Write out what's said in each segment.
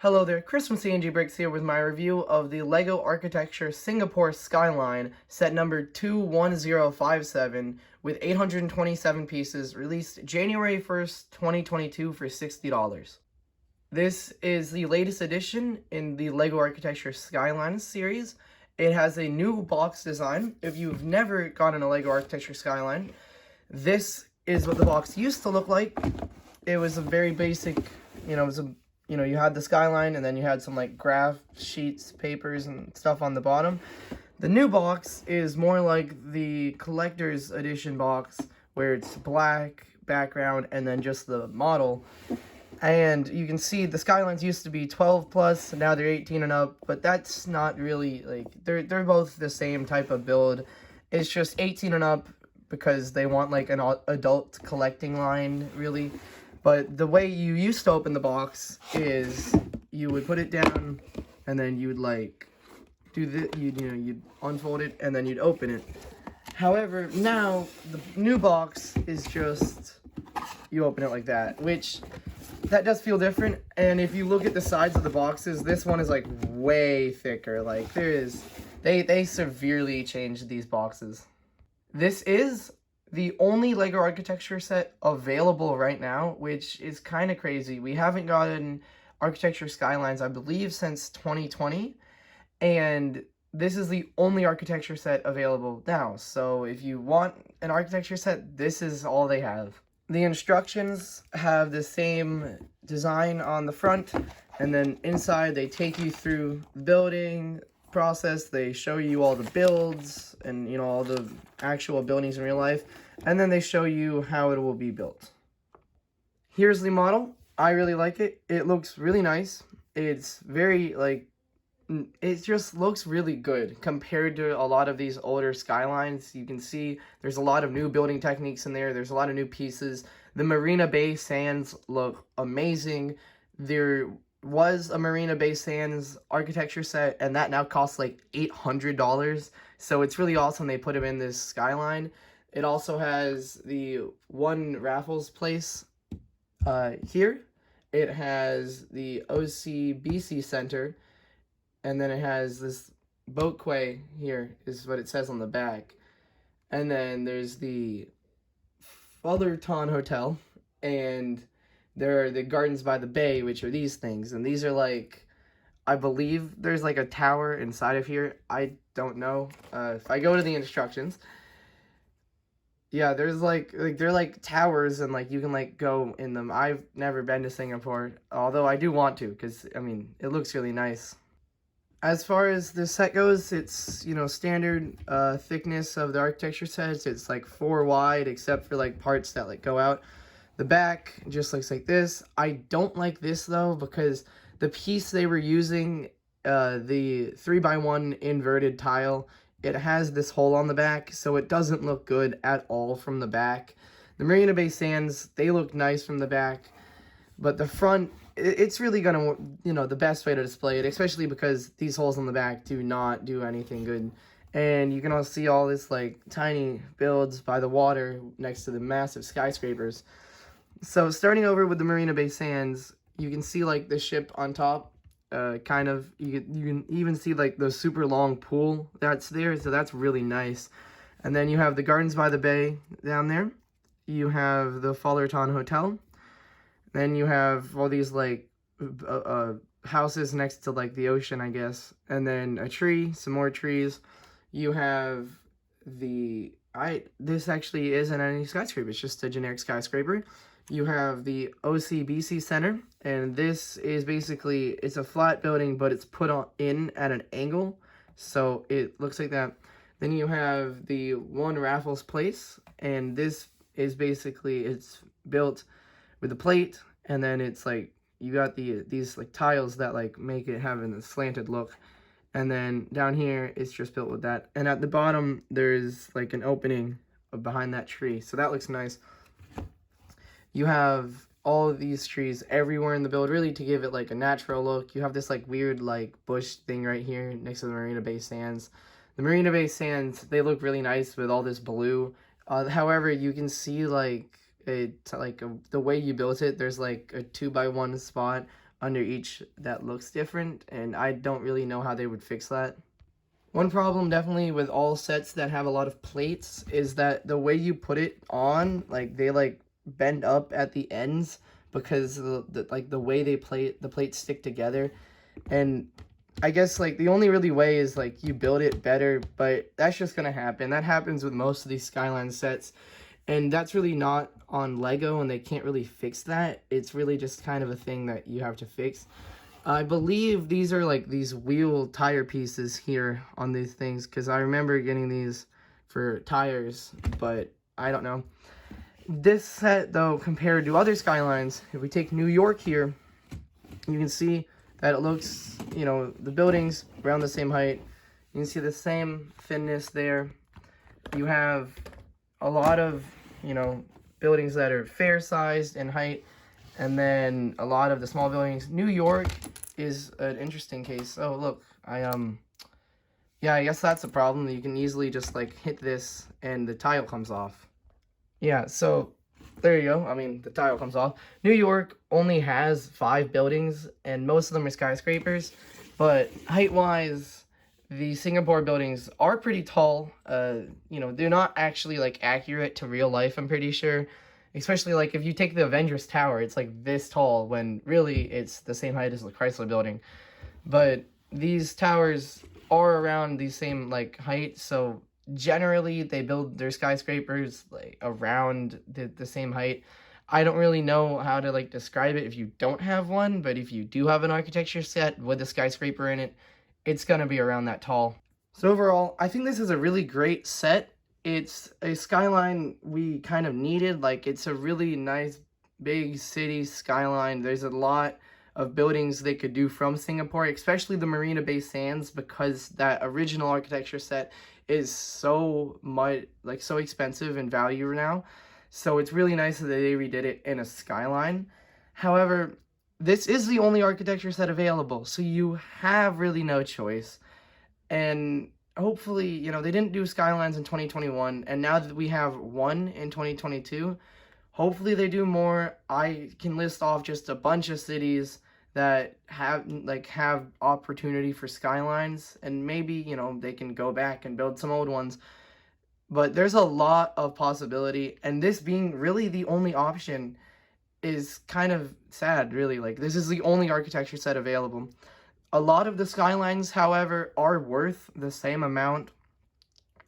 Hello there, Chris from CNG Bricks here with my review of the LEGO Architecture Singapore Skyline set number 21057 with 827 pieces, released January 1st, 2022 for $60. This is the latest edition in the LEGO Architecture Skyline series. It has a new box design. If you've never gotten a LEGO Architecture Skyline, this is what the box used to look like. It was a very basic, you had the skyline and then you had some like graph sheets, papers, and stuff on the bottom. The new box is more like the collector's edition box where it's black background and then just the model. And you can see the skylines used to be 12 plus, now they're 18 and up, but that's not really like they're both the same type of build. It's just 18 and up because they want like an adult collecting line, really. But the way you used to open the box is you would put it down and then you would like do the you'd unfold it and then you'd open it. However, now the new box is just you open it like that, which that does feel different. And if you look at the sides of the boxes, this one is like way thicker. Like they severely changed these boxes. This is the only LEGO Architecture set available right now, which is kind of crazy. We haven't gotten Architecture Skylines, I believe, since 2020, and this is the only Architecture set available now. So if you want an Architecture set, this is all they have. The instructions have the same design on the front, and then inside they take you through the building process. They show you all the builds and all the actual buildings in real life, and then they show you how it will be built. Here's the model. I really like it. It looks really nice. It's very it just looks really good compared to a lot of these older skylines. You can see there's a lot of new building techniques in there. There's a lot of new pieces. The Marina Bay Sands look amazing. There was a Marina Bay Sands architecture set, and that now costs like $800. So it's really awesome they put him in this skyline. It also has the one Raffles place here. It has the OCBC Center, and then it has this boat quay here, is what it says on the back. And then there's the Fullerton Hotel, and there are the Gardens by the Bay, which are these things. And these are like, I believe there's like a tower inside of here. I don't know. If I go to the instructions, yeah, there's they're like towers, and like you can like go in them. I've never been to Singapore, although I do want to, because I mean it looks really nice. As far as the set goes, it's standard thickness of the architecture sets. It's like 4 wide, except for like parts that like go out. The back just looks like this. I don't like this though, because the piece they were using, the 3x1 inverted tile, it has this hole on the back, so it doesn't look good at all from the back. The Marina Bay Sands, they look nice from the back, but the front, it's really gonna, the best way to display it, especially because these holes on the back do not do anything good. And you can also see all this like tiny builds by the water next to the massive skyscrapers. So starting over with the Marina Bay Sands, you can see like the ship on top, kind of. You can even see like the super long pool that's there, so that's really nice. And then you have the Gardens by the Bay down there. You have the Fullerton Hotel. Then you have all these like houses next to like the ocean, I guess. And then a tree, some more trees. You have this actually isn't any skyscraper, it's just a generic skyscraper. You have the OCBC Center, and this is basically, it's a flat building, but it's put in at an angle, so it looks like that. Then you have the one Raffles Place, and this is basically, it's built with a plate, and then it's like, you got these like tiles that like make it have a slanted look. And then down here, it's just built with that. And at the bottom, there's like an opening behind that tree, so that looks nice. You have all of these trees everywhere in the build, really to give it like a natural look. You have this like weird like bush thing right here next to the Marina Bay Sands. The Marina Bay Sands, they look really nice with all this blue. However, you can see like the way you built it, there's like a 2x1 spot under each that looks different, and I don't really know how they would fix that. One problem definitely with all sets that have a lot of plates is that the way you put it on, like they like bend up at the ends because the way the plates stick together. And I guess like the only really way is like you build it better, but that's just gonna happen. That happens with most of these Skyline sets, and that's really not on LEGO, and they can't really fix that. It's really just kind of a thing that you have to fix. I believe these are like these wheel tire pieces here on these things, because I remember getting these for tires, but I don't know. This set though, compared to other Skylines, if we take New York here, you can see that it looks, you know, the buildings around the same height. You can see the same thinness there. You have a lot of, you know, buildings that are fair sized in height, and then a lot of the small buildings. New York is an interesting case. Oh, look, yeah, I guess that's a problem. You can easily just like hit this and the tile comes off. Yeah, so there you go. I mean, the tile comes off. New York only has 5 buildings, and most of them are skyscrapers. But height-wise, the Singapore buildings are pretty tall. You know, they're not actually like accurate to real life, I'm pretty sure. Especially like if you take the Avengers Tower, it's like this tall when really it's the same height as the Chrysler Building. But these towers are around the same like height, so generally they build their skyscrapers like around the same height. I don't really know how to like describe it if you don't have one, but if you do have an architecture set with a skyscraper in it, it's gonna be around that tall. So overall, I think this is a really great set. It's a skyline we kind of needed. Like, it's a really nice big city skyline. There's a lot of buildings they could do from Singapore, especially the Marina Bay Sands, because that original architecture set is so much, like, so expensive in value now. So it's really nice that they redid it in a skyline. However, this is the only architecture set available, so you have really no choice. And hopefully, you know, they didn't do skylines in 2021, and now that we have one in 2022, hopefully they do more. I can list off just a bunch of cities that have opportunity for skylines, and maybe, you know, they can go back and build some old ones. But there's a lot of possibility, and this being really the only option is kind of sad, really. Like, this is the only architecture set available. A lot of the skylines, however, are worth the same amount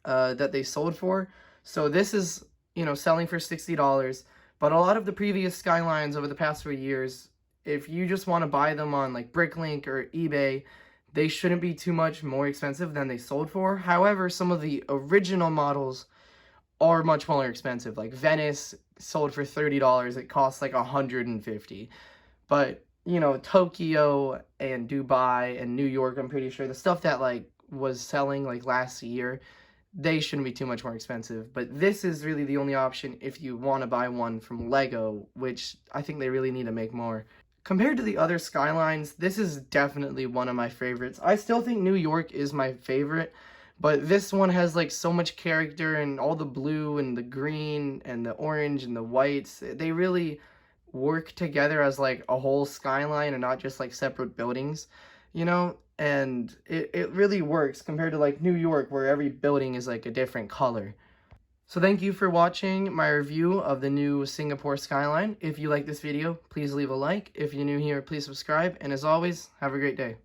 that they sold for. So this is, you know, selling for $60. But a lot of the previous skylines over the past 3 years, if you just want to buy them on like Bricklink or eBay, they shouldn't be too much more expensive than they sold for. However, some of the original models are much more expensive. Like Venice sold for $30. It costs like $150. But, you know, Tokyo and Dubai and New York, I'm pretty sure the stuff that like was selling like last year, they shouldn't be too much more expensive. But this is really the only option if you want to buy one from LEGO, which I think they really need to make more. Compared to the other skylines, this is definitely one of my favorites. I still think New York is my favorite, but this one has like so much character, and all the blue and the green and the orange and the whites, they really work together as like a whole skyline and not just like separate buildings, you know? And it really works compared to like New York, where every building is like a different color. So thank you for watching my review of the new Singapore Skyline. If you like this video, please leave a like. If you're new here, please subscribe. And as always, have a great day.